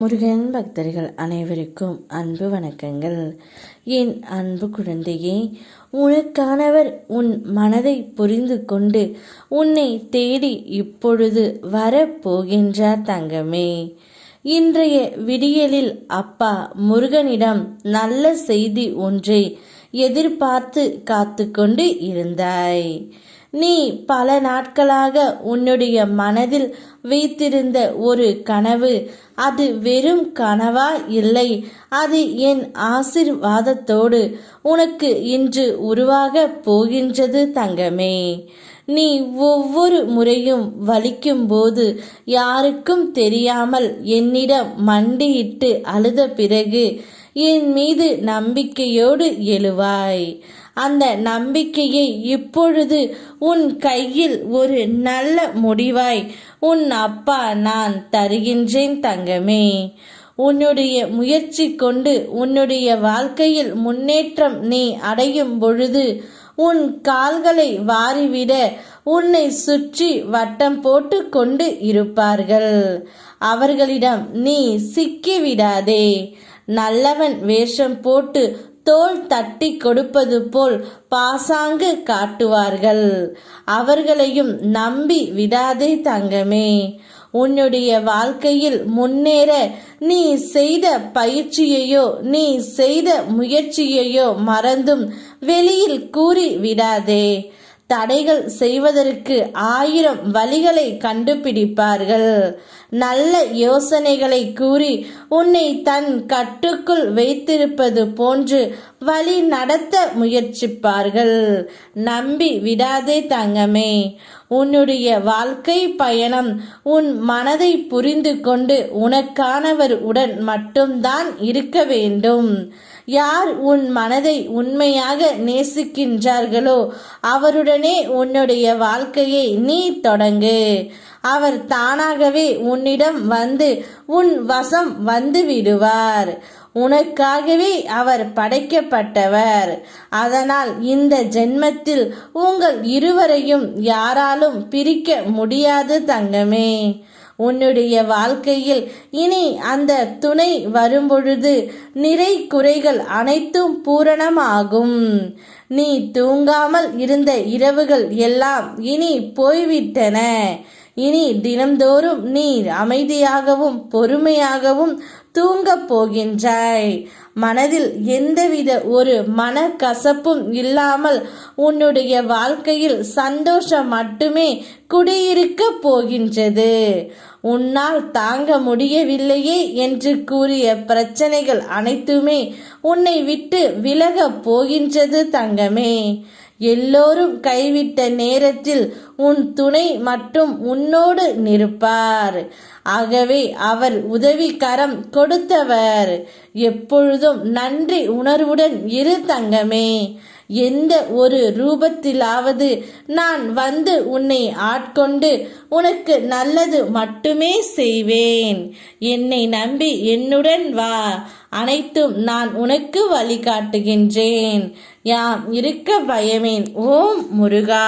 முருகன் பக்தர்கள் அனைவருக்கும் அன்பு வணக்கங்கள். என் அன்பு குழந்தையே, உனக்கானவர் உன் மனதை புரிந்து கொண்டு உன்னை தேடி இப்பொழுது வரப்போகின்றார் தங்கமே. இன்றைய விடியலில் அப்பா முருகனிடம் நல்ல செய்தி ஒன்றை எதிர்பார்த்து காத்து கொண்டு இருந்தாய். நீ பல நாட்களாக உன்னுடைய மனதில் வைத்திருந்த ஒரு கனவு, அது வெறும் கனவா இல்லை, அது என் ஆசீர்வாதத்தோடு உனக்கு இன்று உருவாக போகின்றது தங்கமே. நீ ஒவ்வொரு முறையும் வலிக்கும் போது யாருக்கும் தெரியாமல் என்னிடம் மண்டியிட்டு அழுத பிறகு என் மீது நம்பிக்கையோடு எழுவாய். அந்த நம்பிக்கையை இப்பொழுது உன் கையில் ஒரு நல்ல முடிவாய் உன் அப்பா நான் தருகின்றேன் தங்கமே. உன்னுடைய முயற்சி கொண்டு உன்னுடைய வாழ்க்கையில் முன்னேற்றம் நீ அடையும் பொழுது உன் கால்களை வாரிவிட உன்னை சுற்றி வட்டம் போட்டு கொண்டு இருப்பார்கள். அவர்களிடம் நீ சிக்கிவிடாதே. நல்லவன் வேஷம் போட்டு தோள் தட்டி கொடுப்பது போல் பாசாங்கு காட்டுவார்கள். அவர்களையும் நம்பி விடாதே தங்கமே. உன்னுடைய வாழ்க்கையில் முன்னேற நீ செய்த பயிற்சியையோ நீ செய்த முயற்சியையோ மறந்தும் வெளியில் கூறி விடாதே. தடைகள் செய்வதற்கு 1000 வழிகளை கண்டுபிடிப்பார்கள். நல்ல யோசனைகளை கூறி உன்னை தன் கட்டுக்குள் வைத்திருப்பது போன்று வழி நடத்த முயற்சிப்பார்கள். நம்பி விடாதே தங்கமே. உன்னுடைய வாழ்க்கை பயணம் உன் மனதை புரிந்து கொண்டு உனக்கானவர் உடன் மட்டும்தான் இருக்க வேண்டும். யார் உன் மனதை உண்மையாக நேசிக்கின்றார்களோ அவருடனே உன்னுடைய வாழ்க்கையை நீ தொடங்கு. அவர் தானாகவே உன்னிடம் வந்து உன் வசம் வந்து விடுவார். உனக்காகவே அவர் படைக்கப்பட்டவர். அதனால் இந்த ஜென்மத்தில் உங்கள் இருவரையும் யாராலும் பிரிக்க முடியாது தங்கமே. உன்னுடைய வாழ்க்கையில் இனி அந்த துணை வரும்பொழுது நிறை குறைகள் அனைத்தும் பூரணமாகும். நீ தூங்காமல் இருந்த இரவுகள் எல்லாம் இனி போய்விட்டன. இனி தினம்தோறும் நீ அமைதியாகவும் பொறுமையாகவும் தூங்கப் போகின்றாய். மனதில் எந்தவித ஒரு மனக்கசப்பும் இல்லாமல் உன்னுடைய வாழ்க்கையில் சந்தோஷம் மட்டுமே குடியிருக்க போகின்றது. உன்னால் தாங்க முடியவில்லையே என்று கூறிய பிரச்சனைகள் அனைத்துமே உன்னை விட்டு விலகப் போகின்றது தங்கமே. எல்லோரும் கைவிட்ட நேரத்தில் உன் துணை மட்டும் உன்னோடு நிற்பார். ஆகவே அவர் உதவி கரம் கொடுத்தவர். எப்பொழுதும் நன்றி உணர்வுடன் இரு தங்கமே. எந்த ஒரு ரூபத்திலாவது நான் வந்து உன்னை ஆட்கொண்டு உனக்கு நல்லது மட்டுமே செய்வேன். என்னை நம்பி என்னுடன் வா. அனைத்தும் நான் உனக்கு வழிகாட்டுகின்றேன். யாம் இருக்க பயமேன். ஓம் முருகா.